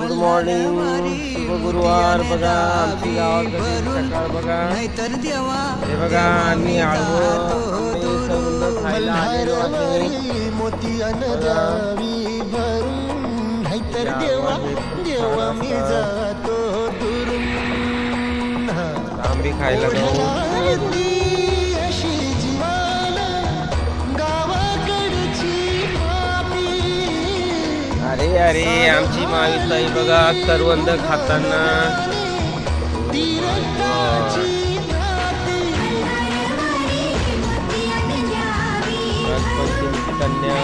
Good morning, शुभ गुरुवार. बघा आमची गावाकडे सकाळ बघा. हे बघा आम्ही खायला आलेलो आहे. मोती अनरावी भरून नाहीतर देवा देवा मी जातो दुरून. आंबे खायला जाऊ. अशी जीवाला गावाकडची माती. अरे अरे आमची मावीताई बघा करवंद खाताना. पंचमीची कन्या